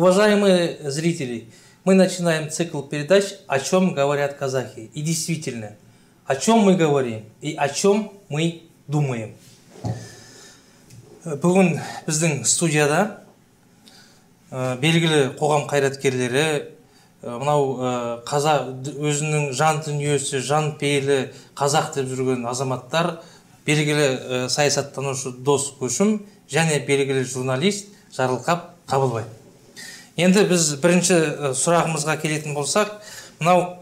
Уважаемые зрители, мы начинаем цикл передач «О чем говорят казахи». И действительно, о чем мы говорим и о чем мы думаем. Бүгін біздің студияда белгілі қоғам қайраткерлері, мынау қазақ өзінің жан дүниесі, жан пейілі қазақ деп жүрген азаматтар, белгілі саясаттанушы Дос Көшім және белгілі журналист Жарылқап Қабылбай. Енді біз бірінші сұрағымызға келетін болсақ, мынау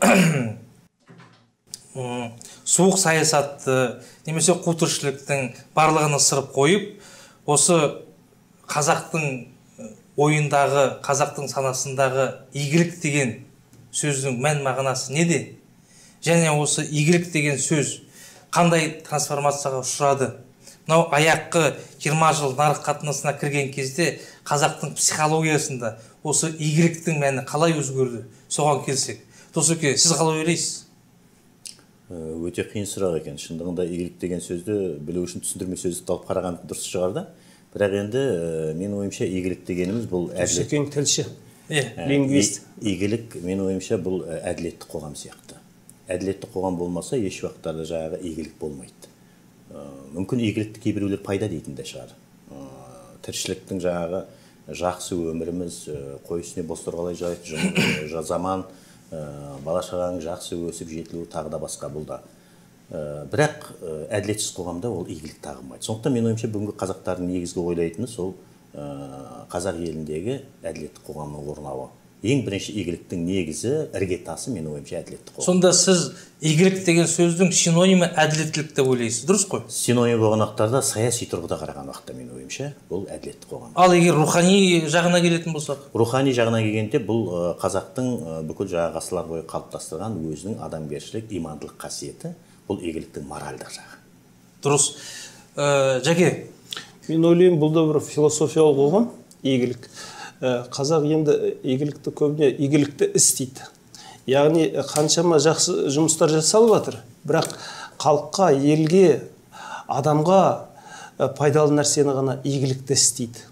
суық саясатты немесе қу тіршіліктің барлығын ысырып қойып, осы қазақтың ойындағы, қазақтың санасындағы игілік деген сөздің мән мағынасы неде? Және осы игілік деген сөз қандай трансформацияға ұшырады? Мынау аяққы 20 жыл нарық қатынасына кірген кезде қазақтың психологиясында осы игіліктің мәні қалай өзгерді? Соған келсек. Досеке, сіз қалай ойлайсыз? Өте қиын сұрақ екен. Шындығында игілік деген сөзді білу үшін түсіндірме сөздікті алып қараған дұрыс шығар да. Бірақ енді мен ойымша игілік дегеніміз бұл әділет. Досекең тілші, лингвист. Игілік мен ойымша бұл әділетті қоғам сияқты. Әділетті қоғам болмаса еш уақыттарда жаңағы игілік болмайды. Мүмкін игілікті кейбіреулер пайда дейтін де шығар. Тіршіліктің жаңағы жақсы өміріміз, қой үстіне боз торғалай заман, бала шағаның жақсы өсіп жетілуі тағы да басқа бұл да. Бірақ әділетсіз қоғамда ол игілік тағылмайды. Сондықтан мен ойымша бүгінгі қазақтардың негізгі ойлайтыны сол қазақ еліндегі әділетті қоғамның орнауы. Ең бірінші игіліктің негізі, іргетасы мен ойымша әділетті қоғам. Сонда сіз игілік деген сөздің синонимі әділеттілік деп ойлайсыз, дұрыс қой? Синоним болған уақыттарда саяси тұрғыда қараған уақытта мен ойымша бұл әділетті қоғам. Ал егер рухани жағына келетін болсақ? Рухани жағына келгенде бұл қазақтың бүкіл жаңағы ғасырлар бойы қалыптастырған өзінің адамгершілік, имандылық қасиеті, бұл игіліктің моральдық жағы. Дұрыс. Жаке, мен ойлаймын, бұл да бір философиялық ұғым, игілік. Қазақ енді игілікті көбіне игілікті іс дейді. Яғни қаншама жақсы жұмыстар жасалып жатыр, бірақ халыққа, елге, адамға пайдалы нәрсені ғана игілікті істейді.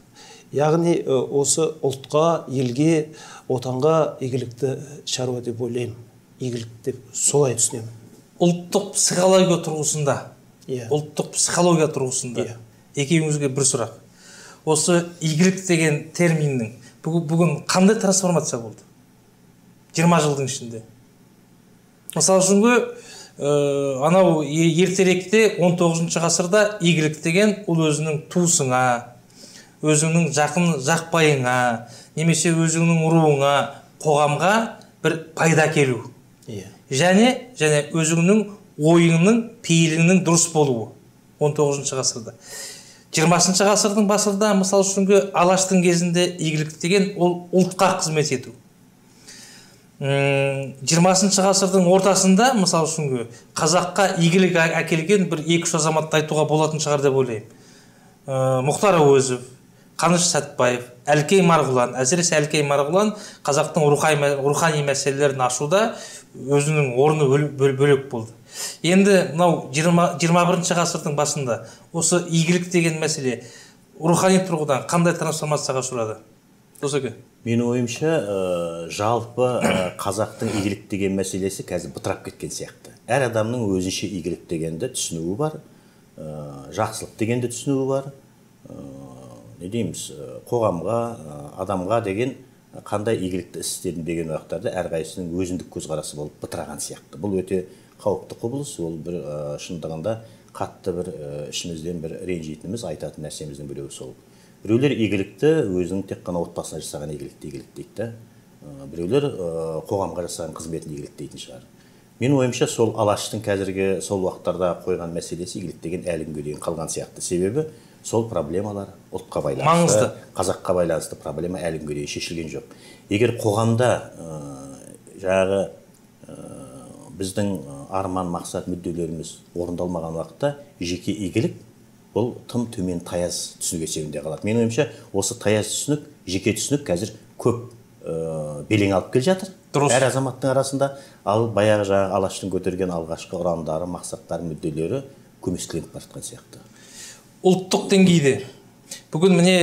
Яғни осы ұлтқа, елге, отанға игілікті шаруа деп ойлаймын. Игілік деп солай түсінемін. Ұлттық психология тұрғысында, ұлттық психология тұрғысында екеуіңізге бір сұрақ. Осы игілік деген терминнің бүгін қандай трансформация болды? 20 жылдың ішінде. Мысалы үшін анау ертеректе 19 ғасырда игілік деген ол өзінің туысыңа, өзіңнің жақын жақпайыңа, немесе өзіңнің руыңа, қоғамға бір пайда келу. Және өзіңнің ойыңның, пейіліңнің дұрыс болуы 19 ғасырда. 20 ғасырдың басында, мысалы үшінгі Алаштың кезінде игілік деген ол ұлтқа қызмет ету. 20 ғасырдың ортасында, мысалы үшінгі қазаққа игілік әкелген бір 2-3 азаматты айтуға болатын шығар деп ойлаймын. Мұхтар Әуезов, Қаныш Сәтбаев, Әлкей Марғұлан, әсіресе Әлкей Марғұлан қазақтың рухани мәселелерін ашуда өзінің орны бөлек болды. Енді мынау 21 ғасырдың басында осы игілік деген мәселе рухани тұрғыдан қандай трансформацияға ұшырады? Досеке. Менің ойымша жалпы қазақтың игілік деген мәселесі қазір бытырап кеткен сияқты. Әр адамның өзінше игілік дегенді түсінуі бар, жақсылық дегенді түсінуі бар. Не дейміз, қоғамға, адамға деген қандай игілікті істедім деген уақыттарда әрқайсының өзіндік көзқарасы болып бытыраған сияқты. Бұл өте қауіпті құбылыс, ол бір шындығында қатты бір ішімізден бір ренжитініміз, айтатын нәрсеміздің біреуі сол. Біреулер игілікті өзінің тек қана отбасына жасаған игілікті дейді. Біреулер қоғамға жасаған қызметін игілік дейтін шығар. Мен ойымша сол Алаштың қазіргі сол уақыттарда қойған мәселесі игілік деген әлі күнге дейін қалған сияқты. Себебі сол проблемалар ұлтқа байланысты, қазаққа байланысты проблема әлі күнге дейін шешілген жоқ. Егер қоғамда жаңағы біздің арман, мақсат, мүдделеріміз орындалмаған уақытта жеке игілік бұл тым төмен таяз түсінік есебінде қалады. Менің ойымша осы таяз түсінік, жеке түсінік қазір көп белең алып келе жатыр. Әр азаматтың арасында, ал баяғы жаңағы Алаштың көтерген алғашқы ұрандары, мақсаттары, мүдделері көмескіленіп бара жатқан сияқты. Ұлттық деңгейде Бүгін міне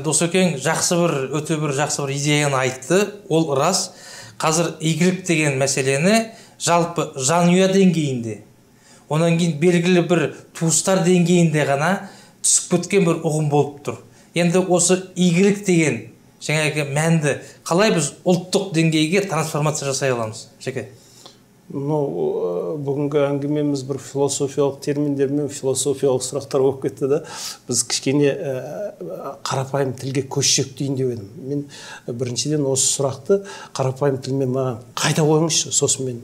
Досекең өте бір жақсы бір идеяны айтты. Ол рас. Қазір игілік деген мәселені жалпы жанұя деңгейінде, онан кейін белгілі бір туыстар деңгейінде ғана түсіп кеткен бір ұғым болып тұр. Енді осы игілік деген жаңағы мәнді қалай біз ұлттық деңгейге трансформация жасай аламыз, Жеке? Бүгінгі әңгімеміз бір философиялық терминдермен философиялық сұрақтар болып кетті да, біз кішкене қарапайым тілге көшсек дейін деп едім. Мен біріншіден осы сұрақты қарапайым тілмен маған қайта қойыңызшы, сосын мен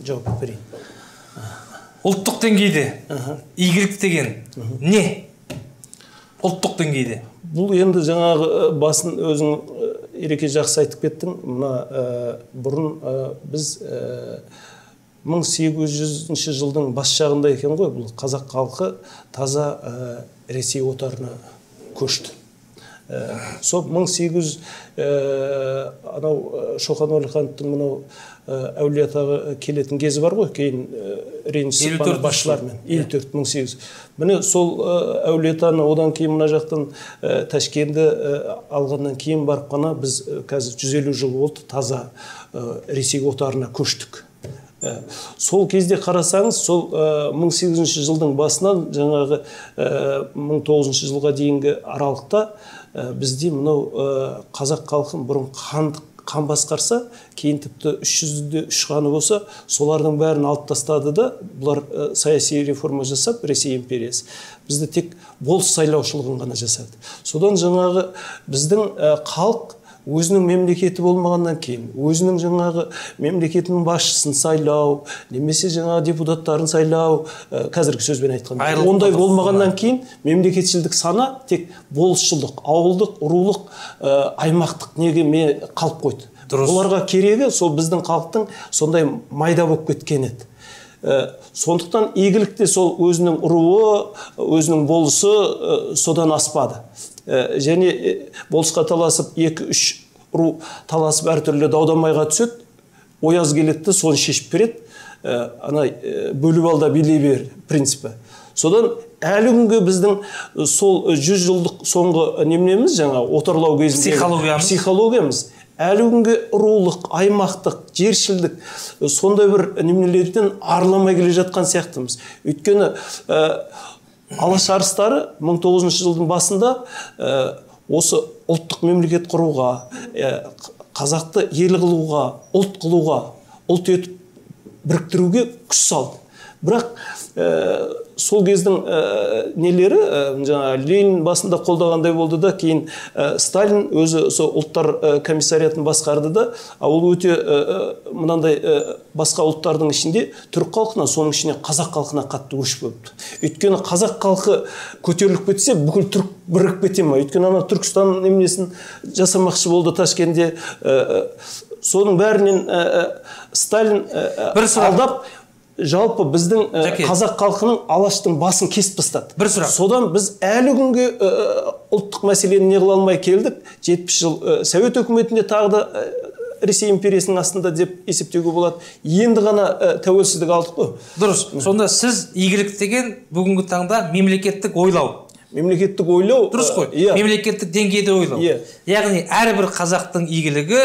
жауап берейін. Ұлттық деңгейде игілік деген не? Ұлттық деңгейде. Бұл енді жаңағы басын өзің Ереке жақсы айтып кеттің. Бұрын біз 1800 жылдың бас жағында екен ғой, бұл қазақ халқы таза Ресей отарына көшті. Сол 1800 Шоқан Уәлихановтың мынау Әулиеатаға келетін кезі бар ғой, кейін Реніш Сұлтан басшылармен 54-1800. Міне сол Әулиеатаны одан кейін мына жақтан Ташкентті алғаннан кейін барып қана біз қазір 150 жыл болды таза Ресей отарына көштік. Сол кезде қарасаңыз, сол 1800 жылдың басынан жаңағы 1900 жылға дейінгі аралықта бізде мынау қазақ халқын бұрын қан басқарса, кейін тіпті 300-де 3 ханы болса, солардың бәрін алып тастады да, бұлар саяси реформа жасап, Ресей империясы. Бізді тек болыс сайлаушылығын ғана жасады. Содан жаңағы біздің халық өзінің мемлекеті болмағаннан кейін, өзінің жаңағы мемлекетінің басшысын сайлау, немесе жаңағы депутаттарын сайлау, қазіргі сөзбен айтқанда, ондай болмағаннан кейін мемлекетшілдік сана тек болысшылдық, ауылдық, рулық, аймақтық неге қалып қойды. Оларға керегі сол біздің халықтың сондай майда болып кеткен еді. Сондықтан игілікте сол өзінің руы, өзінің болысы содан аспады. Және болысқа таласып 2-3 ру таласып әртүрлі даудамайға түседі, ояз келетті, соны шешіп береді, бөліп алда билей бер принципі. Содан әлі күнге біздің сол 100 жылдық соңғы немнеміз, жаңа отарлау кезінде психологиямыз, әлі күнге рулық, аймақтық, жершілдік, сондай бір немелерден арыламай келе жатқан сияқтымыз. Өйткені Алаш арыстары 1900 жылдың басында осы ұлттық мемлекет құруға, қазақты ел қылуға, ұлт қылуға, ұлт етіп біріктіруге күш салды. Бірақ сол кездің нелері, Ленин басында қолдағандай болды да, кейін Сталин өзі ұлттар комиссариатын басқарды да, ол өте мынандай басқа ұлттардың ішінде түрік халқына, соның ішіне қазақ халқына қатты өш бөліпті. Өйткені қазақ халқы көтеріліп кетсе, бүкіл түрік бірігіп кете ме? Өйткені Түркістан немесін жасамақшы болды Ташкентте. Соның бәрінен Сталин алдап, жалпы біздің қазақ халқының алаштың басын кесіп тастады. Бір сұрақ. Содан біз әлі күнге ұлттық мәселені не қыла алмай келдік. 70 жыл Совет өкіметінде тағы да Ресей империясының астында деп есептеуге болады. Енді ғана тәуелсіздік алдық қой. Дұрыс. Сонда сіз игілік деген бүгінгі таңда мемлекеттік ойлау. Мемлекеттік ойлау. Дұрыс қой. Мемлекеттік деңгейде ойлау. Яғни әрбір қазақтың игілігі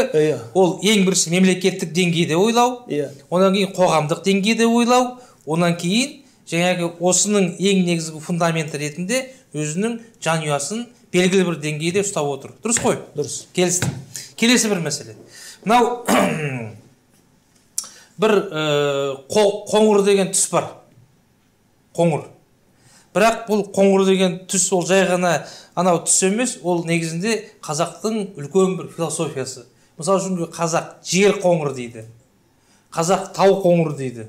ол ең бірінші мемлекеттік деңгейде ойлау, онан кейін қоғамдық деңгейде ойлау, онан кейін жаңағы осының ең негізгі фундаменті ретінде өзінің жанұясын белгілі бір деңгейде ұстап отыр. Дұрыс қой? Дұрыс. Келістік. Келесі бір мәселе. Мынау бір қоңыр деген түс бар. Қоңыр. Бірақ бұл қоңыр деген түс ол жай ғана анау түс емес, ол негізінде қазақтың үлкен бір философиясы. Мысалы үшін қазақ жер қоңыр дейді. Қазақ тау қоңыр дейді.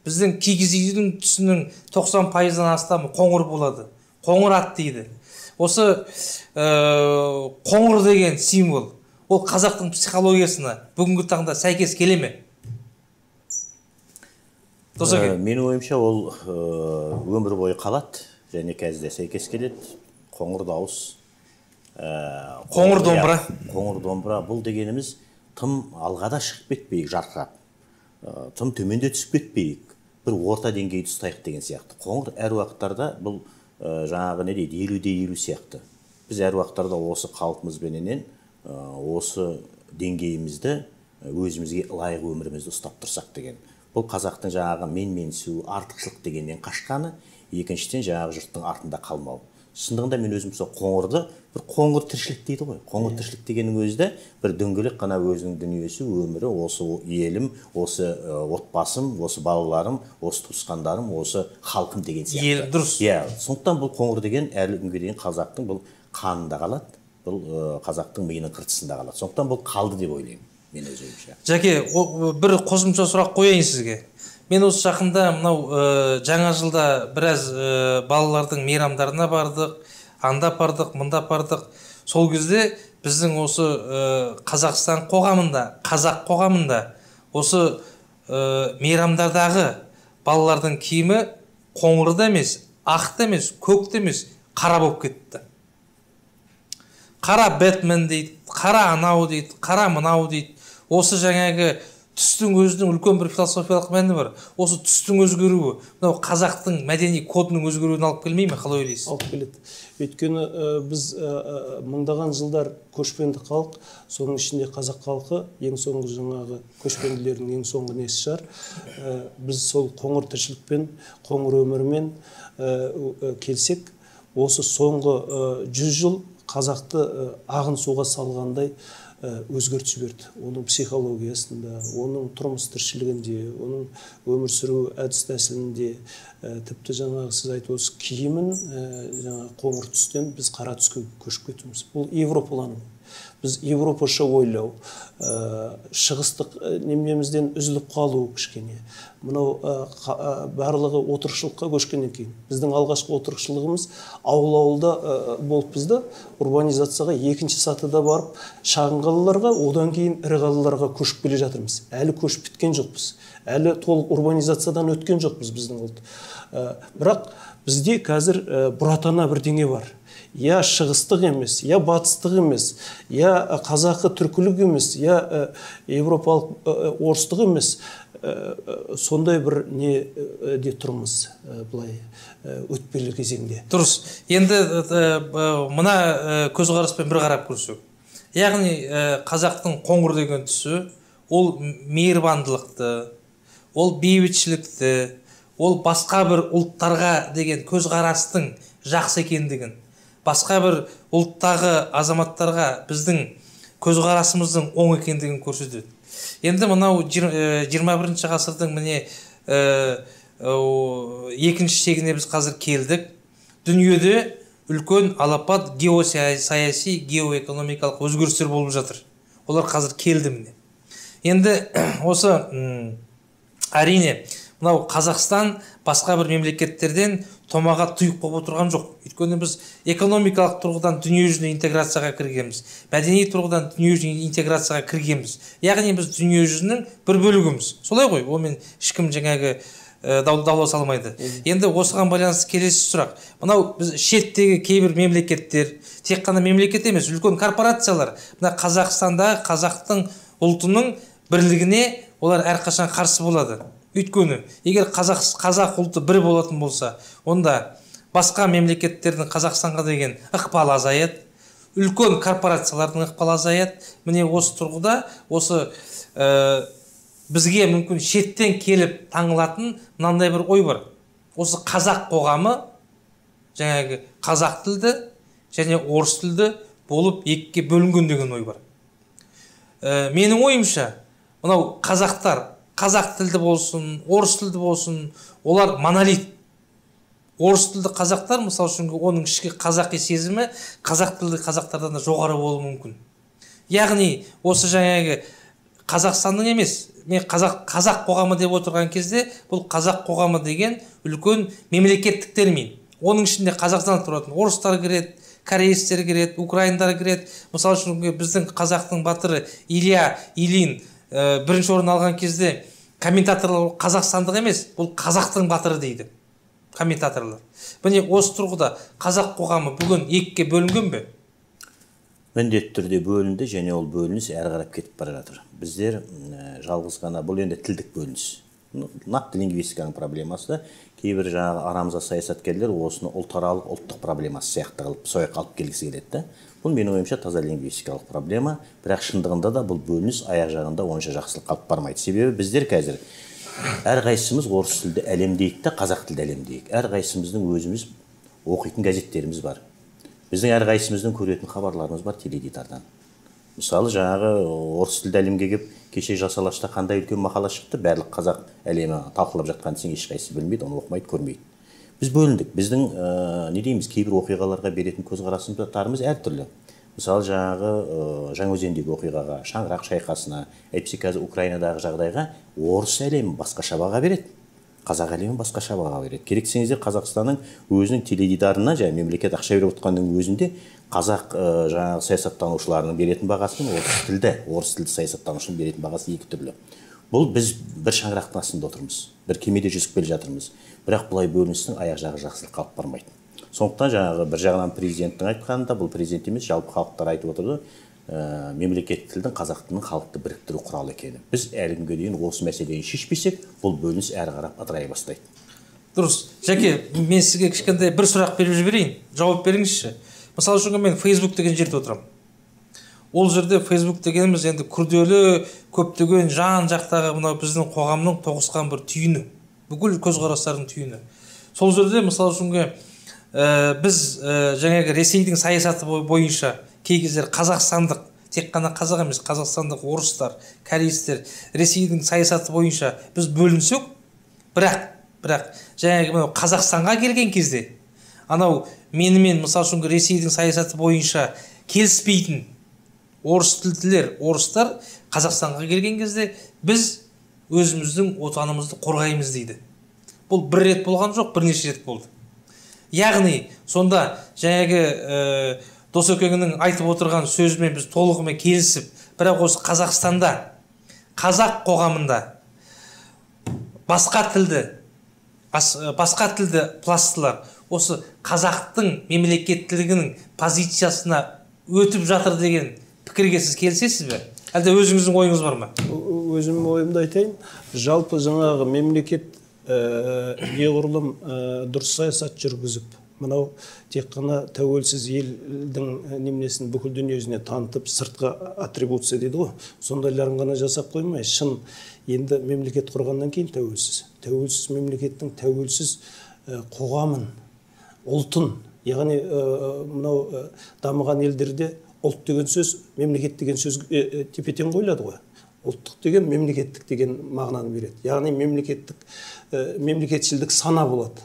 Біздің кигіз үйдің түсінің 90%-дан астамы қоңыр болады. Қоңыр ат дейді. Осы қоңыр деген символ, ол қазақтың психологиясына бүгінгі таңда сәйкес келе ме? Менің ойымша ол өмір бойы қалады, және қазір сәйкес келеді. Қоңыр дауыс, қоңыр домбыра. Қоңыр домбыра бұл дегеніміз тым алға да шығып кетпейік жарқырап, тым төменде түсіп кетпейік, бір орта деңгейді ұстайық деген сияқты. Қоңыр әр уақыттарда бұл жаңағы не дейді, 50-де 50 сияқты. біз әр уақыттарда осы қалпымызбенен осы деңгейімізді өзімізге лайық өмірімізді ұстап тұрсақ деген. Бұл қазақтың жаңағы менменсу, артықшылық дегеннен қашқаны, екіншіден жаңағы жұрттың артында қалмау. Шындығында мен өзім сол қоңырды бір қоңыр тіршілік дейді ғой. Қоңыр тіршілік дегеннің өзі де бір дөңгелек қана өзінің дүниесі, өмірі, осы елім, осы отбасым, осы балаларым, осы туысқандарым, осы халқым деген сияқты. Ел дұрыс. Иә, сондықтан бұл қоңыр деген әлі күнге дейін қазақтың бұл қанында қалады, бұл қазақтың миының қыртысында қалады. Сондықтан бұл қалды деп ойлаймын мен өз ойымша. Жәке, бір қосымша сұрақ қояйын сізге. Мен осы жақында мынау жаңа жылда біраз балалардың мейрамдарына бардық, анда бардық, мында бардық. Сол кезде біздің осы Қазақстан қоғамында, қазақ қоғамында осы мейрамдардағы балалардың киімі қоңырда емес, ақты емес, көкті емес, қара болып кетті. Қара Бэтмен дейді, қара анау дейді, қара мынау дейді. Осы жаңағы түстің өзінің үлкен бір философиялық мәні бар. Осы түстің өзгеруі, мынау қазақтың мәдени кодының өзгеруіне алып келмей ме? Қалай ойлайсыз? Алып келеді. Өйткені біз мыңдаған жылдар көшпенді халық, соның ішінде қазақ халқы ең соңғы жаңағы көшпенділердің ең соңғы несі шығар. Біз сол қоңыр тіршілікпен, қоңыр өмірмен келсек, осы соңғы 100 жыл қазақты ағын суға салғандай өзгертіп жіберді. Оның психологиясында, оның тұрмыс тіршілігінде, оның өмір сүру әдіс тәсілінде, тіпті жаңағы сіз айтып отырсыз, киімін жаңағы қоңыр түстен біз қара түске көшіп кетуіміз. Бұл европалану. Біз европаша ойлау, шығыстық немемізден үзіліп қалу кішкене. Мынау барлығы отырықшылыққа көшкеннен кейін. Біздің алғашқы отырықшылығымыз ауыл-ауылда болып бізді урбанизацияға екінші сатыда барып, шағын қалаларға, одан кейін ірі қалаларға көшіп келе жатырмыз. Әлі көшіп біткен жоқпыз. Әлі толық урбанизациядан өткен жоқпыз біздің ұлт. Бірақ бізде қазір бұратана бірдеңе бар. Я шығыстық емес, я батыстық емес, я қазақы түркілік емес, я европалық орыстық емес. Сондай бір не де тұрмыз былай өтпелі кезеңде. Дұрыс. Енді мына көзқараспен бір қарап көрсек. Яғни қазақтың қоңыр деген түсі, ол мейірбандылықты, ол бейбітшілікті, ол басқа бір ұлттарға деген көзқарастың жақсы екендігін, басқа бір ұлттағы азаматтарға біздің көзқарасымыздың оң екендігін көрсетеді. Енді мынау 21 ғасырдың міне екінші шегіне біз қазір келдік. Дүниеде үлкен алапат геосаяси, геоэкономикалық өзгерістер болып жатыр. Олар қазір келді міне. Енді осы әрине мынау Қазақстан басқа бір мемлекеттерден томаға тұйық болып отырған жоқ. Өйткені біз экономикалық тұрғыдан дүниежүзіне интеграцияға кіргенбіз. Мәдени тұрғыдан дүниежүзіне интеграцияға кіргенбіз. Яғни біз дүниежүзінің бір бөлігіміз. Солай ғой, онымен ешкім жаңағы даулау салмайды. Енді осыған байланысты келесі сұрақ. Мынау біз шеттегі кейбір мемлекеттер, тек қана мемлекет емес, үлкен корпорациялар, мына Қазақстанда қазақтың ұлтының бірлігіне олар әрқашан қарсы болады. Өйткені, егер қазақ ұлты бір болатын болса, онда басқа мемлекеттердің Қазақстанға деген ықпалы азаяды, үлкен корпорациялардың ықпалы азаяды. Міне осы тұрғыда, осы бізге мүмкін шеттен келіп таңылатын мынандай бір ой бар. Осы қазақ қоғамы жаңағы қазақ тілді және орыс тілді болып екіге бөлінген деген ой бар. Менің ойымша, мынау қазақтар қазақ тілді болсын, орыс тілді болсын, олар монолит. Орыс тілді қазақтар, мысалы үшін, оның ішкі қазақи сезімі қазақ тілді қазақтардан да жоғары болуы мүмкін. Яғни, осы жаңағы Қазақстанның емес, мен қазақ қоғамы деп отырған кезде, бұл қазақ қоғамы деген үлкен мемлекеттік термин. Оның ішінде Қазақстан тұратын орыстар кіреді, кореецтер кіреді, украиндар кіреді. Мысалы үшін, біздің қазақтың батыры Ильин бірінші орын алған кезде комментаторлар қазақстандық емес, бұл қазақтың батыры дейді комментаторлар. Міне осы тұрғыда қазақ қоғамы бүгін екіге бөлінген бе? Міндетті түрде бөлінді, және ол бөлініс әрі қарап кетіп бара жатыр. Біздер жалғыз ғана, бұл енді тілдік бөлініс. нақты лингвистиканың проблемасы. Кейбір жаңағы арамызда саясаткерлер осыны ұлтаралық ұлттық проблемасы сияқты қылып сояққа алып келгісі келеді да. Бұл менің ойымша таза лингвистикалық проблема, бірақ шындығында да бұл бөлініс аяқ жағында онша жақсылық қалып бармайды. Себебі біздер қазір әрқайсымыз орыс тілді әлемдейік та қазақ тілді әлемдейік. Әрқайсымыздың өзіміз оқитын газеттеріміз бар. Біздің әрқайсымыздың көретін хабарларымыз бар теледидардан. Мысалы, жаңағы орыс тілді әлемге келіп, кеше Жас Алашта қандай үлкен мақала шықты, барлық қазақ әлемі талқылап жатқан десең ешқайсысы білмейді, оны оқымайды, көрмейді. Біз бөліндік. Біздің не дейміз, кейбір оқиғаларға беретін көзқарасымыздарымыз әртүрлі. Мысалы, жаңағы Жаңаөзендегі оқиғаға, шаңырақ шайқасына, әйтпесе қазір Украинадағы жағдайға орыс әлемі басқаша баға береді. Қазақ әлемі басқаша баға береді. Керек десеңіздер, Қазақстанның өзінің теледидарына және мемлекет ақша беріп отқанның өзінде қазақ жаңағы саясаттанушыларының беретін бағасы мен орыс тілді саясаттанушының беретін бағасы екі түрлі. Бұл біз бір шаңырақтың астында отырмыз, бір кемеде жүзіп келе жатырмыз. Бірақ бұлай бөліністің аяқ жағы жақсылық қалып бармайды. Сондықтан жаңағы бір жағынан президенттің айтқанында, бұл президент емес, жалпы халықтар айтып отырды, мемлекет тілдің қазақ тілінің халықты біріктіру құралы екені. Біз әлі күнге дейін осы мәселені шешпесек, бұл бөлініс әрі қарап ыдырай бастайды. Дұрыс. Жәке, мен сізге кішкентай бір сұрақ беріп жіберейін. Жауап беріңізші. Мысалы үшін мен Facebook деген жерде отырамын. Ол жерде Facebook дегеніміз енді күрделі, көптеген жан жақтағы мынау біздің қоғамның тоғысқан бір түйіні, бүкіл көзқарастардың түйіні. Сол жерде мысалы үшін біз жаңағы Ресейдің саясаты бойынша кей кездер қазақстандық, тек қана қазақ емес, қазақстандық орыстар, кореецтер Ресейдің саясаты бойынша біз бөлінсек, бірақ жаңағы Қазақстанға келген кезде анау менімен мысалы үшін Ресейдің саясаты бойынша келіспейтін орыс тілділер, орыстар Қазақстанға келген кезде біз өзіміздің отанымызды қорғаймыз дейді. Бұл бір рет болған жоқ, бірнеше рет болды. Яғни сонда жаңағы Досекеңнің айтып отырған сөзімен біз толығымен келісіп, бірақ осы Қазақстанда, қазақ қоғамында басқа тілді пластылар осы қазақтың мемлекеттілігінің позициясына өтіп жатыр деген пікірге сіз келісесіз бе? Әлде өзіңіздің ойыңыз бар ма? Өзімнің ойымды айтайын. Жалпы жаңағы мемлекет неғұрлым дұрыс саясат жүргізіп, мынау тек қана тәуелсіз елдің неменесін бүкіл дүниесіне танытып, сыртқа атрибуция дейді ғой, сондайларын ғана жасап қоймай, шын енді мемлекет құрғаннан кейін тәуелсіз мемлекеттің тәуелсіз қоғамын, ұлтын, яғни мынау дамыған елдерде ұлт деген сөз, мемлекет деген сөз тепе-тең қойылады ғой. Ұлттық деген мемлекеттік деген мағынаны береді. Яғни мемлекетшілдік сана болады.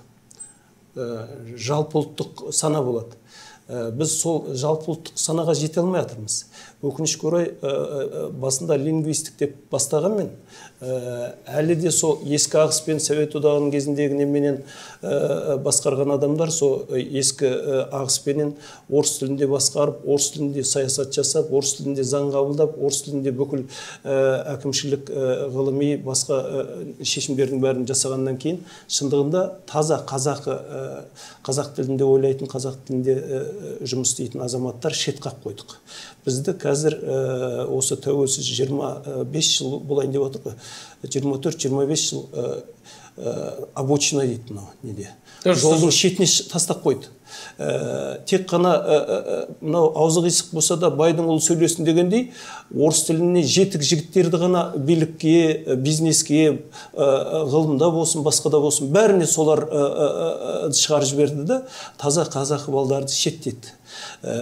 Жалпы ұлттық сана болады. Біз сол жалпы ұлттық санаға жете алмай жатырмыз. Өкінішке орай басында лингвистик деп бастағанмен, әлі де сол ескі ағыспен Совет одағының кезіндегі неменен басқарған адамдар сол ескі ағыспенен орыс тілінде басқарып, орыс тілінде саясат жасап, орыс тілінде заң қабылдап, орыс тілінде бүкіл әкімшілік, ғылыми, басқа шешімдердің бәрін жасағаннан кейін, шындығында таза қазақ тілінде ойлайтын, қазақ тілінде жұмыс істейтін азаматтар шет қақ қойдық. Бізді қазір осы тәуелсіз 25 жыл болайын деп отыр ғой. 24-25 жыл обочина дейді мынау неде. Жолдың шетіне тастап қойды. Тек қана мынау аузы қисық болса да байдың ұлы сөйлесін дегендей, орыс тіліне жетік жігіттерді ғана билікке, бизнеске, ғылымда болсын, басқада болсын, бәріне солар шығарып жіберді да, таза қазақы балдарды шеттеді.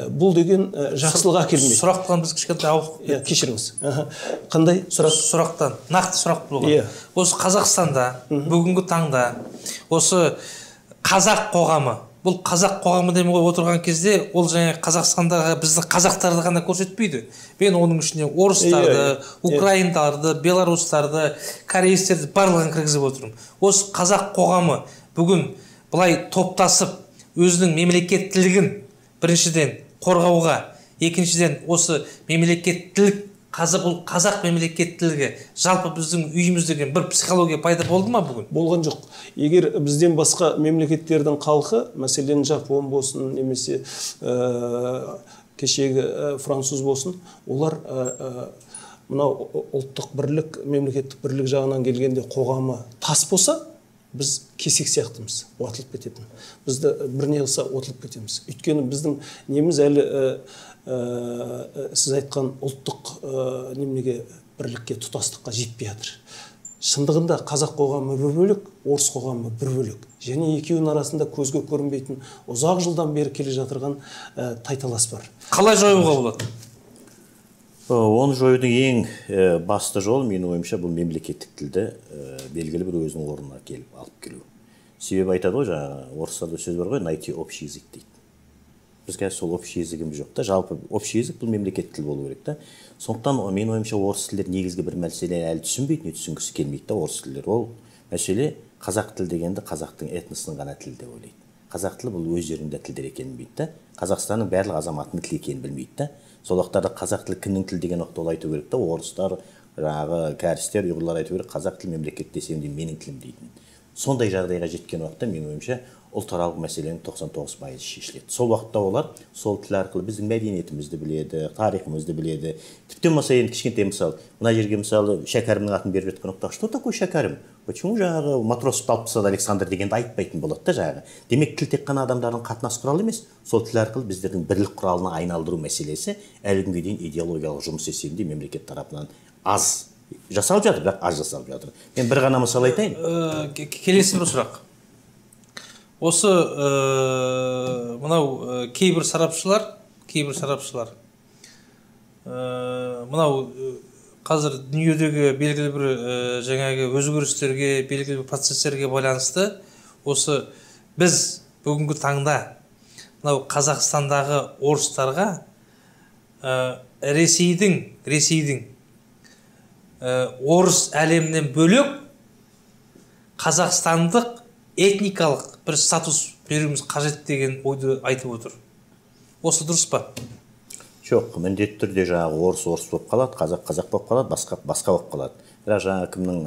Бұл деген жақсылық әкелмейді. Сұрақтан біз кішкентай ауып кешіріңіз. Қандай сұрақ? Сұрақтан, нақты сұрақ болған. Осы Қазақстанда, бүгінгі таңда, осы қазақ қоғамы, бұл қазақ қоғамы демей отырған кезде, ол жаңа Қазақстандағы бізді қазақтарды ғана көрсетпейді. Мен оның ішіне орыстарды, украиндарды, белорустарды, кореецтерді барлығын кіргізіп отырмын. Осы қазақ қоғамы бүгін бұлай топтасып, өзінің мемлекеттілігін біріншіден қорғауға, екіншіден осы мемлекеттілік, қазақ мемлекеттілігі жалпы біздің үйіміздегі бір психология пайда болды ма бүгін? Болған жоқ. Егер бізден басқа мемлекеттердің халқы, мәселен Жапон болсын, немесе кешегі француз болсын, олар мынау ұлттық бірлік, мемлекеттік бірлік жағынан келгенде қоғамы тас болса, біз кесек сияқтымыз, уатылып кететін. Бізді бір не қылса уатылып кетеміз. Өйткені біздің неміз әлі сіз айтқан ұлттық немеге бірлікке, тұтастыққа жетпей жатыр. Шындығында қазақ қоғамы бір бөлек, орыс қоғамы бір бөлек. Және екеуінің арасында көзге көрінбейтін ұзақ жылдан бері келе жатырған тайталас бар. Қалай жоюға болады? Оны жоюдың ең басты жолы, менің ойымша, бұл мемлекеттік тілді белгілі бір өзінің орнына алып келу. Себебі айтады ғой, жаңағы орыстарда сөз бар ғой, найти общий язык дейді. Біз қазір сол общий языгіміз жоқ та, жалпы общий язык бұл мемлекеттік тіл болу керек та. Сондықтан менің ойымша орыс тілдер негізгі бір мәселені әлі түсінбейді, не түсінгісі келмейді та орыс тілдер. Ол мәселе қазақ тіл дегенді қазақтың этносының ғана тілі деп ойлайды. Қазақ тілі бұл өздерінің тілдер екенін білмейді та. Қазақстанның барлық азаматының тілі екенін білмейді та. Сол уақыттарда қазақ тілі кімнің тілі деген уақытта ол айту керек та. Орыстар, жаңағы кәрістер, ұйғырлар айту керек, қазақ тілі мемлекет десем де менің тілім дейтін. Сондай жағдайға жеткен уақытта менің ойымша ұлтаралық мәселенің 99% шешіледі. Сол уақытта олар сол тіл арқылы біздің мәдениетімізді біледі, тарихымызды біледі. Тіптен болса енді кішкентай мысалы, мына жерге мысалы шәкәрімнің атын беріп жатқан уақытта, что такое шәкәрім? Почему жаңағы матросов Талпысады Александр дегенді айтпайтын болады да жаңағы. Демек тіл тек қана адамдардың қатынас құралы емес, сол тіл арқылы біздердің бірлік құралына айналдыру мәселесі әлі күнге дейін идеологиялық жұмыс есебінде мемлекет тарапынан аз жасалып жатыр, бірақ аз жасалып жатыр. Мен бір ғана мысал айтайын. Келесі бір сұрақ. Осы мынау кейбір сарапшылар мынау қазір дүниедегі белгілі бір жаңағы өзгерістерге, белгілі бір процестерге байланысты осы біз бүгінгі таңда мынау Қазақстандағы орыстарға Ресейдің орыс әлемінен бөлек қазақстандық этникалық бір статус беруіміз қажет деген ойды айтып отыр. Осы дұрыс па? Жоқ, міндетті түрде жаңағы орыс болып қалады, қазақ болып қалады, басқа болып қалады. Бірақ жаңағы кімнің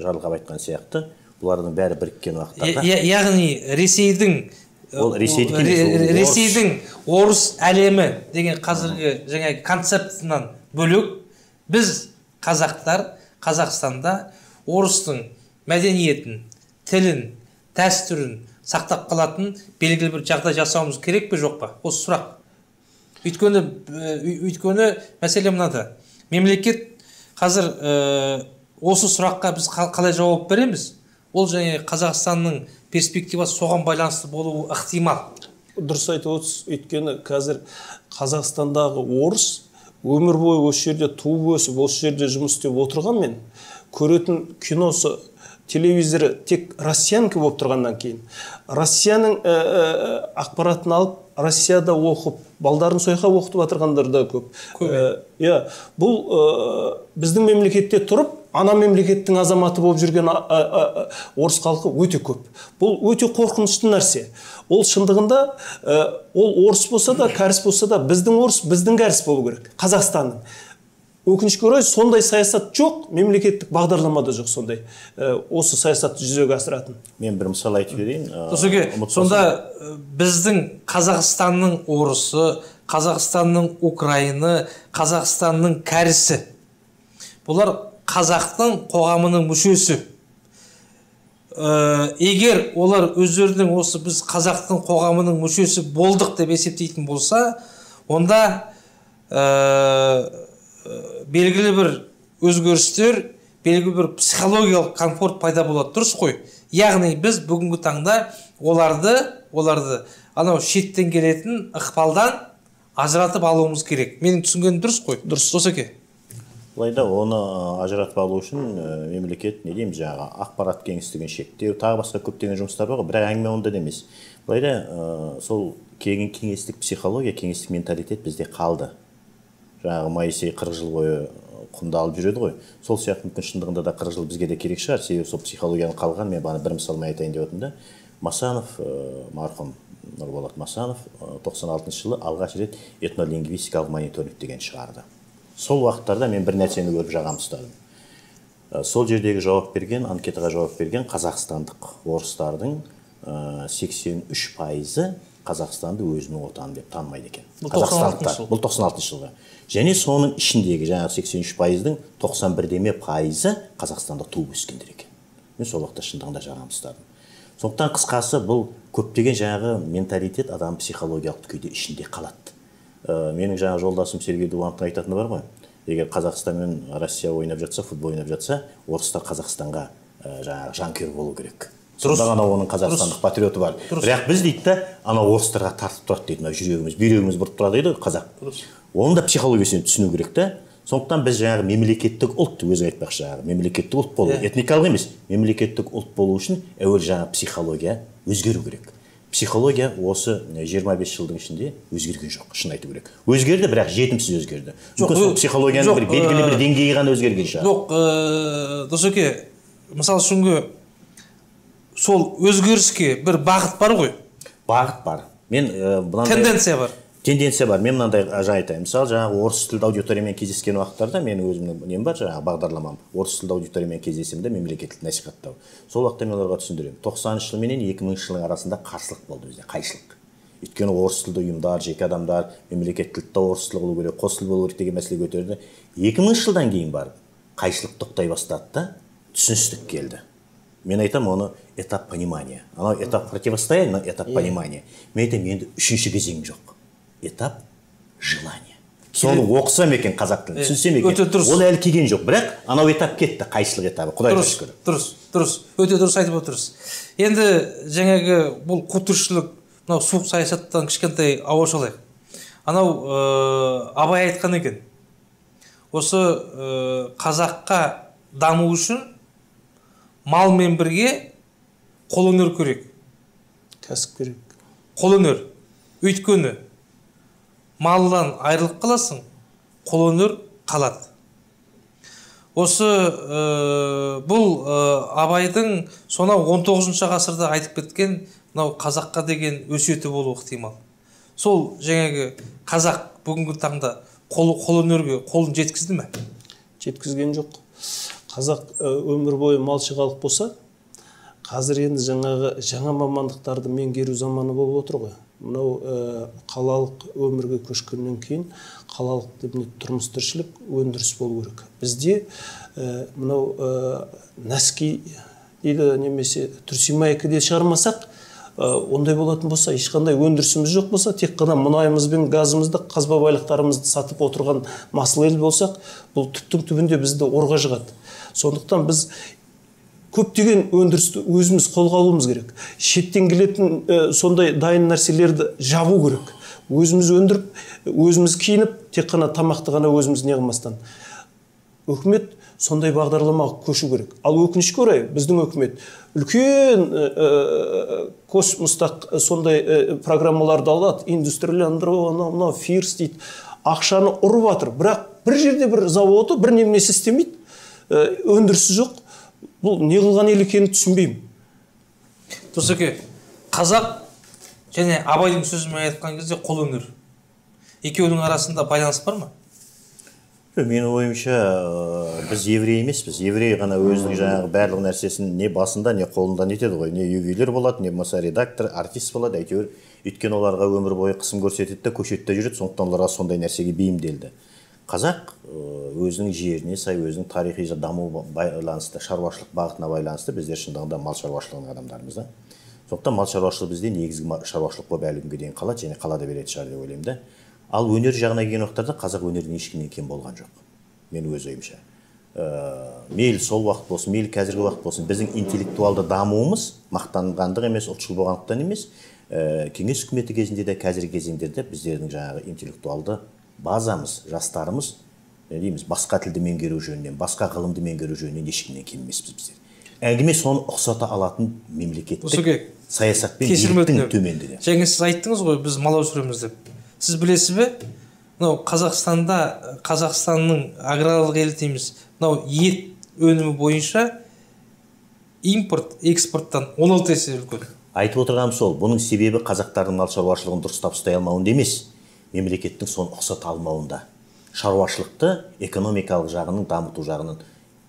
Жарылғап айтқан сияқты, бұлардың бәрі біріккен уақыттарда. Яғни Ресейдің орыс әлемі деген қазіргі жаңағы концептінен бөлек біз қазақтар Қазақстанда орыстың мәдениетін, тілін, дәстүрін сақтап қалатын белгілі бір жағдай жасауымыз керек пе, жоқ па? Осы сұрақ. Өйткені мәселе мынада. Мемлекет қазір осы сұраққа біз қалай жауап береміз? Ол және Қазақстанның перспективасы соған байланысты болуы ықтимал. Дұрыс айтып отырсыз. Өйткені қазір Қазақстандағы орыс өмір бойы осы жерде туып өсіп, осы жерде жұмыс істеп отырғанмен көретін киносы, телевизоры тек россиянкі болып тұрғаннан кейін Россияның ақпаратын алып, Россияда оқып, балдарын сойқа оқытып отырғандар да көп. Бұл біздің мемлекетте тұрып, ана мемлекеттің азаматы болып жүрген орыс халқы өте көп. Бұл өте қорқынышты нәрсе. Ол шындығында ол орыс болса да, кәріс болса да, біздің орыс, біздің кәріс болу керек. Қазақстанның. Өкінішке орай сондай саясат жоқ, мемлекеттік бағдарламада жоқ сондай. Осы саясатты жүзеге асыратын. Мен бір мысал айтып берейін. Сонда біздің Қазақстанның орысы, Қазақстанның украины, Қазақстанның кәрісі. Бұлар қазақтың қоғамының мүшесі. Егер олар өздерінің осы біз қазақтың қоғамының мүшесі болдық деп есептейтін болса, онда белгілі бір өзгерістер, белгілі бір психологиялық комфорт пайда болады, дұрыс қой. Яғни біз бүгінгі таңда оларды анау шеттен келетін ықпалдан ажыратып алуымыз керек. Менің түсінгенім дұрыс қой? Дұрыс. Досеке. Бұлайда оны ажыратып алу үшін мемлекет, не дейміз жаңағы, ақпарат кеңістігін шектеу, тағы басқа көптеген жұмыстар бар ғой, бірақ әңгіме онда емес. Бұлайда сол кеңестік психология, кеңестік менталитет бізде қалды. Жаңағы Моисей 40 жыл бойы құмда алып жүреді ғой. Сол сияқты мүмкін шындығында да 40 жыл бізге де керек шығар. Себебі сол психологияның қалған, мен бана бір мысалмен айтайын деп отырмын да. Масанов, марқұм Нұрболат Масанов 96 жылы алғаш рет этнолингвистикалық мониторинг деген шығарды. Сол уақыттарда мен бір нәрсені көріп жағам ұстадым. Сол жердегі анкетаға жауап берген қазақстандық орыстардың 83% Қазақстанды өзінің отаны деп танымайды екен. Бұл 96 жыл. Бұл 96 жылғы. Және соның ішіндегі жаңағы 83%-дің 91% Қазақстанда туып өскендер екен. Мен сол уақытта шындығында жағамды ұстадым. Сондықтан қысқасы бұл көптеген жаңағы менталитет адам психологиялық күйде ішінде қалады. Менің жаңағы жолдасым Сергей Дувановтың айтатыны бар ғой. Егер Қазақстан мен Россия ойнап жатса, футбол ойнап жатса, орыстар Қазақстанға жаңағы жанкүйер болу керек. Сонда ғана оның қазақстандық патриоты бар. Бірақ біз дейді да, ана орыстарға тартып тұрады дейді, жүрегіміз, бүйрегіміз бұрып тұрады дейді қазақ. Оның да психологиясын түсіну керек та. Сондықтан біз жаңағы мемлекеттік ұлт, өзің айтпақшы жаңағы мемлекеттік ұлт болу, этникалық емес, мемлекеттік ұлт болу үшін әуел жаңағы психология өзгеру керек. Психология осы 25 жылдың ішінде өзгерген жоқ, шын айту керек. Өзгерді, бірақ жетімсіз өзгерді. Мүмкін психологияның бір белгілі бір деңгейі ғана өзгерген шығар. Жоқ, Досеке, мысалы үшінгі сол өзгеріске бір бағыт бар ғой? Бағыт бар. Мен тенденция бар. Тенденция бар. Мен мынандай жаңа айтайын. Мысалы, жаңағы орыс тілді аудиториямен кездескен уақыттарда менің өзімнің нем бар, жаңағы бағдарламам. Орыс тілді аудиториямен кездесемде мемлекеттік насихаттау. Сол уақытта мен оларға түсіндіремін. 90 жыл менен 2000 жылдың арасында қарсылық болды бізде, қайшылық. Өйткені орыс тілді ұйымдар, жеке адамдар мемлекеттік тілде орыс тілі болу керек, қос тіл болу керек деген мәселе көтерді. 2000 жылдан кейін барып қайшылық тоқтай бастады да, түсіністік келді. Мен айтам оны этап понимания. Анау этап противостояния, этап понимания. Мен айтам енді үшінші кезең жоқ. Этап желания. Соны оқысам екен қазақ тілін, түсінсем екен. Ол әлі келген жоқ, бірақ анау этап кетті, қайшылық этабы. Құдайға шүкір. Дұрыс. Өте дұрыс айтып отырсыз. Енді жаңағы бұл қуыршылық, мынау суық саясаттан кішкентай ауаш алайық. Анау Абай айтқан екен. Осы қазаққа даму үшін малмен бірге қолөнер керек. Кәсіп керек. Қолөнер. Өйткені малдан айырылып қаласың, қолөнер қалады. Осы бұл Абайдың сонау 19 ғасырда айтып кеткен мынау қазаққа деген өсиеті болуы ықтимал. Сол жаңағы қазақ бүгінгі таңда қолөнерге қолын жеткізді ме? Жеткізген жоқ. Қазақ өмір бойы малшығалық болса, қазір енді жаңа мамандықтарды меңгеру заманы болып отыр ғой. Мынау қалалық өмірге көшкеннен кейін қалалық тұрмыс тіршілік өндіріс болу керек. Бізде мынау нәски дейді немесе түрсимайкі де шығармасақ, ондай болатын болса, ешқандай өндірісіміз жоқ болса, тек қана мұнайымыз бен газымызды, қазба байлықтарымызды сатып отырған масыл ел болсақ, бұл түптің түбінде бізді орға жығады. Сондықтан біз көптеген өндірісті өзіміз қолға алуымыз керек. Шеттен келетін сондай дайын нәрселерді жабу керек. Өзіміз өндіріп, өзіміз киініп, тек қана тамақты ғана өзіміз не қылмастан. Үкімет сондай бағдарламаға көшу керек. Ал өкінішке орай біздің үкімет үлкен космостық сондай программаларды алады, индустрияландыру, мынау фирс дейді, ақшаны ұрып жатыр. Бірақ бір жерде бір заводы, бір немесі істемейді, өндірісі жоқ. Бұл не қылған ел екенін түсінбеймін. Досеке, қазақ және Абайдың сөзімен айтқан кезде қолөнер. Екеуінің арасында байланыс бар ма? Менің ойымша, біз еврей емеспіз. Еврей ғана өзінің жаңағы барлық нәрсесін не басында, не қолында нетеді ғой. Не ювелир болады, не болмаса редактор, артист болады, әйтеуір. Өйткені оларға өмір бойы қысым көрсетеді де, көшетте жүреді, сондықтан оларға сондай нәрсеге бейімделді. Қазақ өзінің жеріне сай, өзінің тарихи даму байланысты, шаруашылық бағытына байланысты біздер шындығында мал шаруашылығының адамдарымыз. Сондықтан мал шаруашылығы бізде негізгі шаруашылық болып әлі күнге дейін қалады және қала да береді шығар деп ойлаймын да. Ал өнер жағына келген уақыттарда қазақ өнерінен ешкімнен кем болған жоқ. Мен өз ойымша. Мейлі сол уақыт болсын, мейлі қазіргі уақыт болсын, біздің интеллектуалды дамуымыз мақтанғандық емес, ұлтшыл болғандықтан емес, кеңес үкіметі кезінде де қазіргі кезеңдерде біздердің жаңағы интеллектуалды базамыз, жастарымыз, дейміз, басқа тілді меңгеру жөнінен, басқа ғылымды меңгеру жөнінен ешкімнен кем емеспіз біздер. Әңгіме соны ұқсата алатын мемлекеттік саясатпен ерліктің төмендігі. Жаңа сіз айттыңыз ғой, біз мал өсіреміз деп. Сіз білесіз бе? Мынау Қазақстанда, Қазақстанның аграрлық елі дейміз, мынау ет өнімі бойынша импорт, экспорттан 16 есе үлкен. Айтып отырғаным сол, бұның себебі қазақтардың мал шаруашылығын дұрыстап ұстай алмауында емес, мемлекеттің соны ұқсата алмауында. Шаруашылықты экономикалық жағының дамыту жағының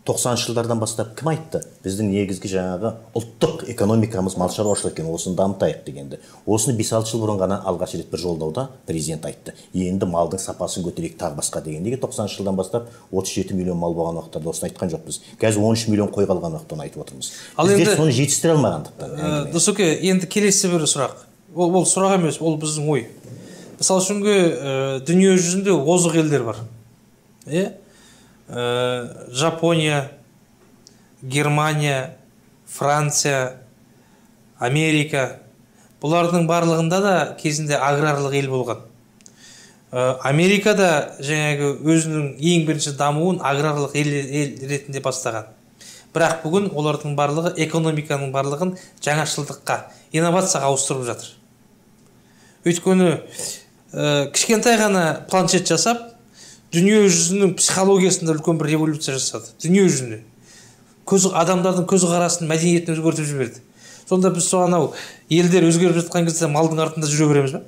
90 жылдардан бастап кім айтты? Біздің негізгі жаңағы ұлттық экономикамыз мал шаруашылық екен, осыны дамытайық дегенді. Осыны 5-6 жыл бұрын ғана алғаш рет бір жолдауда президент айтты. Енді малдың сапасын көтерейік тағы басқа деген. Неге 90 жылдан бастап 37 миллион мал болған уақыттарда осыны айтқан жоқпыз. Қазір 13 миллион қой қалған уақытта айтып отырмыз. Біздер соны жетістіре алмағандықтан. Досеке, енді келесі бір сұрақ. Ол сұрақ емес, ол біздің ой. Мысалы үшін дүние жүзінде озық елдер бар. Жапония, Германия, Франция, Америка. Бұлардың барлығында да кезінде аграрлық ел болған. Америкада жаңағы өзінің ең бірінші дамуын аграрлық ел ретінде бастаған. Бірақ бүгін олардың барлығы экономиканың барлығын жаңашылдыққа, инновацияға ауыстырып жатыр. Өйткені кішкентай ғана планшет жасап, дүние жүзінің психологиясында үлкен бір революция жасады. Дүние жүзінде. Адамдардың көзі қарасын, мәдениетін өзгертіп жіберді. Сонда біз анау елдер өзгеріп жатқан кезде малдың артында жүре береміз бе?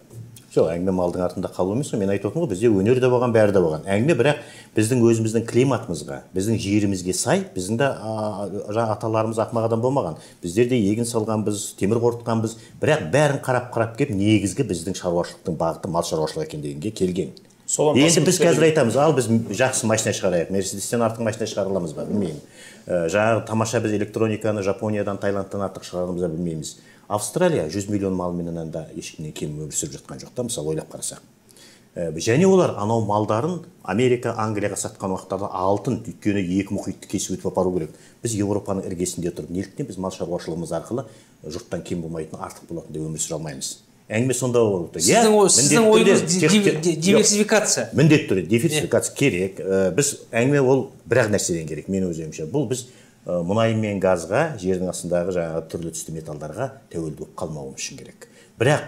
Жоқ, әңгіме малдың артында қалу емес, мен айтып отырмын ғой, бізде өнер де болған, бәрі де болған. Әңгіме бірақ біздің өзіміздің климатымызға, біздің жерімізге сай, біздің де аталарымыз ақымақ адам болмаған. Біздер де егін салғанбыз, темір қорытқанбыз, бірақ бәрін қарап кеп негізгі біздің шаруашылықтың бағыты мал шаруашылығы екен дегенге келген. Енді біз қазір айтамыз, ал біз жақсы машина шығарайық, Мерседестен артық машина шығара аламыз ба, білмеймін. Жаңағы тамаша біз электрониканы Жапониядан, Таиландтан артық шығарамыз ба, білмейміз. Австралия 100 миллион малменен да ешкімнен кем өмір сүріп жатқан жоқ та, мысалы ойлап қарасақ. Және олар анау малдарын Америка, Англияға сатқан уақыттарда алтын, өйткені екі мұхитты кесіп өтіп апару керек. Біз Еуропаның іргесінде тұрып, неліктен біз мал шаруашылығымыз арқылы жұрттан кем болмайтын, артық болатын деп өмір сүре алмаймыз. Әңгіме сонда болды. Сіздің ойыңыз диверсификация. Міндетті түрде диверсификация керек. Біз әңгіме ол бір-ақ нәрседен керек, мен өзімше. Бұл біз мұнай мен газға, жердің астындағы жаңағы түрлі түсті металдарға тәуелді болып қалмауымыз үшін керек. Бірақ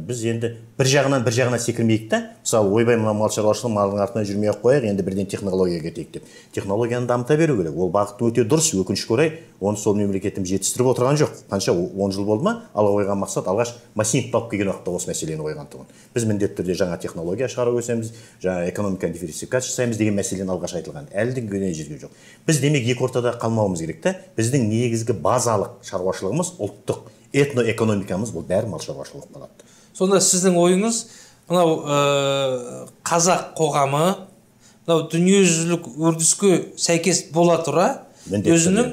біз енді бір жағынан секірмейік та, мысалы ойбай мына мал шаруашылығы малдың артынан жүрмей ақ қояйық, енді бірден технологияға кетейік деп. Технологияны дамыта беру керек. Ол бағыты өте дұрыс, өкінішке орай, оны сол мемлекетіміз жетістіріп отырған жоқ. Қанша 10 жыл болды ма? Алға қойған мақсат алғаш машинаны алып келген уақытта осы мәселені қойған тұғын. Біз міндетті түрде жаңа технология шығару өсеміз, жаңа экономиканы диверсификация жасаймыз деген мәселені алғаш айтылған. Әлі де күнде жерге жоқ. Біз демек екі ортада қалмауымыз керек та. Біздің негізгі базалық шаруашылығымыз ұлттық этноэкономикамыз бұл бәрі мал шаруашылығы болады. Сонда сіздің ойыңыз, мынау қазақ қоғамы мынау дүниежүзілік үрдіске сәйкес бола тұра өзінің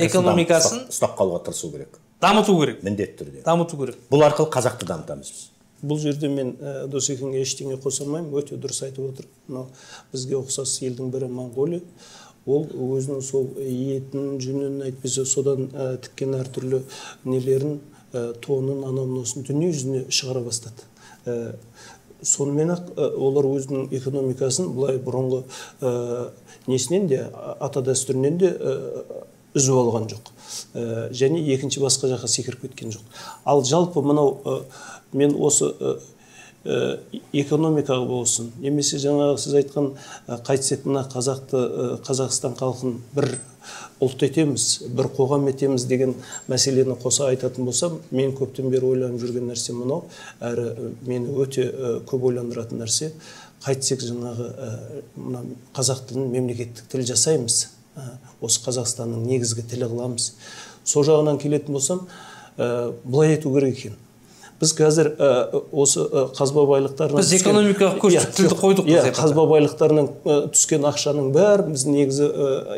экономикасын ұстап қалуға тырысу керек. Дамыту керек. Міндетті түрде. Дамыту керек. Бұл арқылы қазақты дамытамыз біз. Бұл жерде мен Досекеңе ештеңе қоса алмаймын, өте дұрыс айтып отыр. Мынау бізге ұқсас елдің бірі Моңғолия. Ол өзінің сол етін, жүнін әйтпесе содан тіккен әртүрлі нелерін, тонын, анауысын дүние жүзіне шығара бастады. Сонымен ақ олар өзінің экономикасын бұлай бұрынғы несінен де, ата дәстүрінен де үзіп алған жоқ. Және екінші басқа жаққа секіріп кеткен жоқ. Ал жалпы мынау мен осы экономикаға болсын, немесе жаңағы сіз айтқан қайтсек мына Қазақстан халқын бір ұлт етеміз, бір қоғам етеміз деген мәселені қоса айтатын болсам, мен көптен бері ойланып жүрген нәрсе мынау, әрі мені өте көп ойландыратын нәрсе, қайтсек жаңағы қазақ тілін мемлекеттік тіл жасаймыз, осы Қазақстанның негізгі тілі қыламыз. Сол жағынан келетін болсам, бұлай ету керек екен. Біз қазір осы қазба байлықтарынан біз экономикаға көштік тілді қойдық. Қазба байлықтарынан түскен ақшаның бәрі біз негізі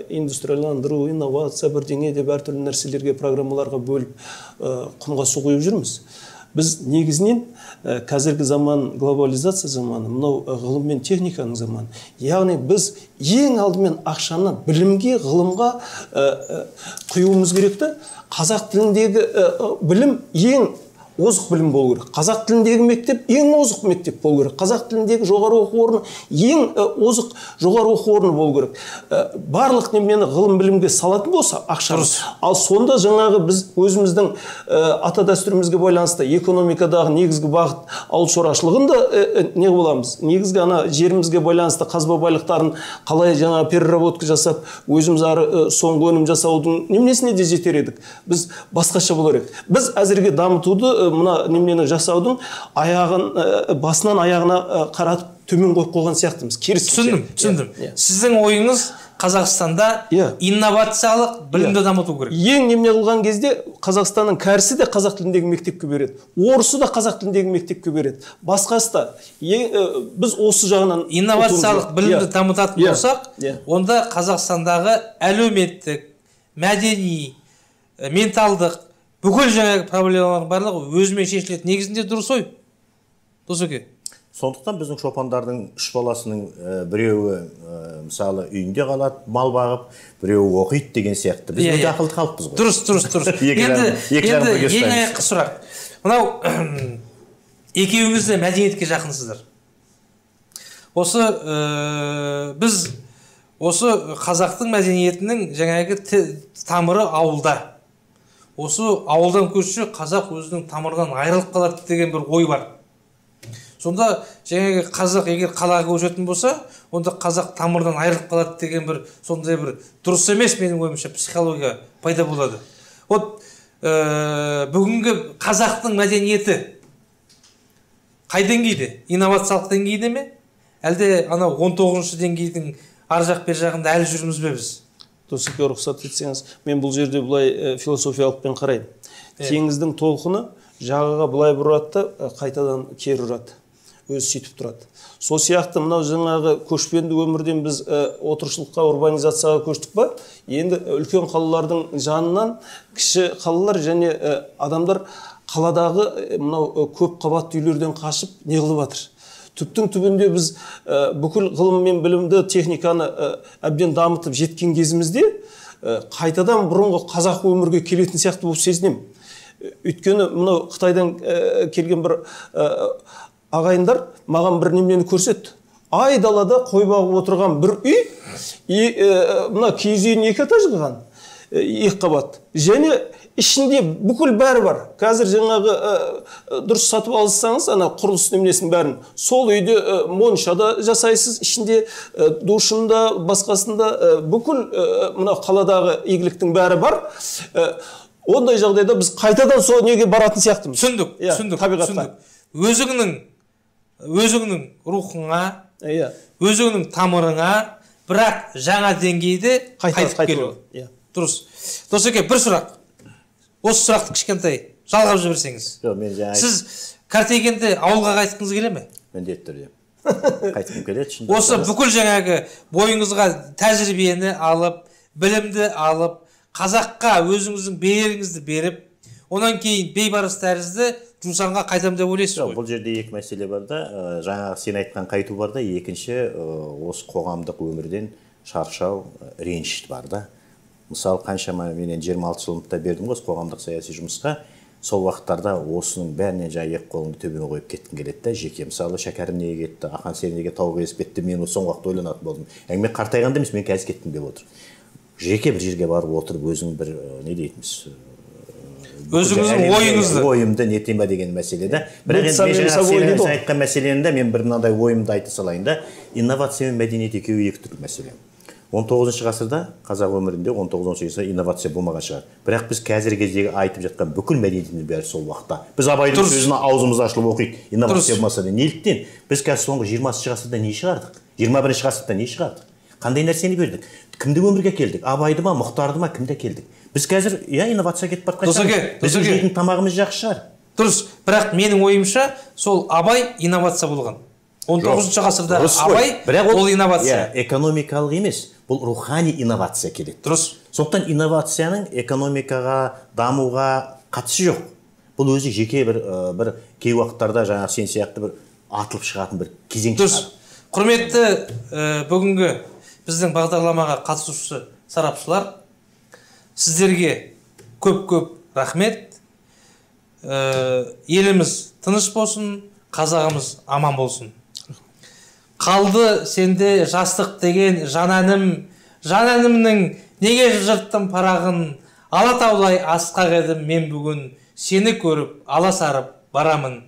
индустрияландыру, инновация бірдеңе деп әртүрлі нәрселерге, программаларға бөліп құмға су құйып жүрміз. Біз негізінен қазіргі заман, глобализация заманы, мынау ғылым мен техниканың заманы. Яғни біз ең алдымен ақшаны білімге, ғылымға құюымыз керек те. Қазақ тіліндегі білім ең озық білім болу керек. Қазақ тіліндегі мектеп ең озық мектеп болу керек. Қазақ тіліндегі жоғары оқу орны ең озық жоғары оқу орны болу керек. Барлық немені ғылым білімге салатын болса ақшамыз. Ал сонда жаңағы біз өзіміздің ата дәстүрімізге байланысты экономикадағы негізгі бағыт ауыл шаруашылығында не боламыз? Негізгі ана жерімізге байланысты қазба байлықтарын қалай жаңа переработка жасап, өзіміз ары соңғы өнім жасаудың немесіне де жетер едік. Біз басқаша болар едік. Біз әзірге дамытуды мына немені жасаудың аяғын басынан аяғына қаратып төмен қойып қойған сияқтымыз. Түсіндім. Сіздің ойыңыз Қазақстанда инновациялық білімді дамыту керек. Ең неме қылған кезде Қазақстанның кәрісі де қазақ тіліндегі мектепке береді. Орысы да қазақ тіліндегі мектепке береді. Басқасы да. Біз осы жағынан инновациялық білімді дамытатын болсақ, онда Қазақстандағы әлеуметтік, мәдени, менталдық бүкіл жаңағы проблемалардың барлығы өзімен шешіледі. Негізінде дұрыс ой. Досеке. Сондықтан біздің шопандардың үш баласының біреуі мысалы үйінде қалады, мал бағып, біреуі оқиды деген сияқты. Біз өте ақылды халықпыз ғой. Дұрыс. Енді ең аяққа сұрақ. Мынау екеуіңіз де мәдениетке жақынсыздар. Біз осы қазақтың мәдениетінің жаңағы тамыры ауылда. Осы ауылдан көшсе қазақ өзінің тамырынан айырылып қалады деген бір ой бар. Сонда жаңағы қазақ егер қалаға көшетін болса, онда қазақ тамырдан айырылып қалады деген бір сондай бір дұрыс емес менің ойымша психология пайда болады. Бүгінгі қазақтың мәдениеті қай деңгейде? Инновациялық деңгейде ме? Әлде анау 19-шы деңгейдің ар жақ бер жағында әлі жүрміз бе біз? Досеке, рұқсат етсеңіз, мен бұл жерде бұлай философиялықпен қараймын. Теңіздің толқыны жағаға бұлай бұрады да қайтадан кері ұрады. Өзі сөйтіп тұрады. Сол сияқты мынау жаңағы көшпенді өмірден біз отырышылыққа, урбанизацияға көштік па? Енді үлкен қалалардың жанынан кіші қалалар және адамдар қаладағы мынау көп қабатты үйлерден қашып не қылып жатыр. Түптің түбінде біз бүкіл ғылым мен білімді, техниканы әбден дамытып жеткен кезімізде қайтадан бұрынғы қазақ өмірге келетін сияқты болып сезінемін. Өйткені мынау Қытайдан келген бір ағайындар маған бір немені көрсетті. Ай далада қой бағып отырған бір үй, мына киіз үйін 2 этаж қылған, 2 қабат. Және ішінде бүкіл бәрі бар. Қазір жаңағы дұрыс сатып алсаңыз, ана құрылыс немесінің бәрін. Сол үйде моншада жасайсыз, ішінде душында, басқасында бүкіл мына қаладағы игіліктің бәрі бар. Ондай жағдайда біз қайтадан сол неге баратын сияқтымыз. Түсіндік. Өзіңнің рухыңа, өзіңнің тамырыңа, бірақ жаңа деңгейде қайтып келу. Дұрыс. Досеке, бір сұрақ. Осы сұрақты кішкентай жалғап жіберсеңіз. Сіз Картегенде ауылға қайтқыңыз келе ме? Міндетті түрде. Қайтқым келеді. Осы бүкіл жаңағы бойыңызға тәжірибені алып, білімді алып, қазаққа өзіңіздің береріңізді беріп, онан кейін бейбарыс тәрізді жұмсанға қайтам деп ойлайсыз ғой? Бұл жерде екі мәселе бар да, жаңағы сен айтқан қайту бар да, екінші осы қоғамдық өмірден шаршау, реніш бар да. Мысалы, қаншама мен 26 жылымда бердім ғой қоғамдық саяси жұмысқа, сол уақыттарда осының бәрінен жаңа екі қолыңды төбеме қойып кеткім келеді да, жеке. Мысалы, шәкәрім неге кетті, ақан сен неге тауға есіп кетті, мен соңғы уақытта ойланатын болдым. Әңгіме қартайғанда емес, мен қазір кеттім деп отыр. Жеке бір жерге барып отырып, өзің бір не дейтінбіз, өзіңіздің ойымды нетем ба деген мәселе да. Бірақ енді сен айтқан мәселені мен бір мынандай ойымды айта салайын да. Инновация мен мәдениет екеуі екі түрлі мәселе. 19-шы ғасырда қазақ өмірінде 19-18 ғасырда инновация болмаған шығар. Бірақ біз қазіргі кездегі айтып жатқан бүкіл мәдениетіміз бәрі сол уақытта. Біз Абайдың сөзін аузымыз ашылып оқиды. Инновация болмаса да неліктен? Біз қазір соңғы 20-шы ғасырда не шығардық? 21-ші ғасырда не шығардық? Қандай нәрсені бердік? Кімді өмірге келдік? Абайды ма, Мұхтарды ма, кімді келдік? Біз қазір инновация кетіп бара жатқан. Біздің жейтін тамағымыз жақсы шығар. Дұрыс. Бірақ менің ойымша сол Абай инновация болған. 19-шы ғасырда Абай ол инновация. Экономикалық емес, бұл рухани инновация келеді. Дұрыс. Сондықтан инновацияның экономикаға, дамуға қатысы жоқ. Бұл өзі жеке бір кей уақыттарда жаңа сен сияқты бір атылып шығатын бір кезең шығады. Құрметті бүгінгі біздің бағдарламаға қатысушы сарапшылар, сіздерге көп рахмет. Еліміз тыныш болсын, қазағымыз аман болсын. Қалды сенде жастық деген жан әнімнің неге жырттым парағын, Алатаулай асқақ едім мен бүгін, сені көріп аласарып барамын.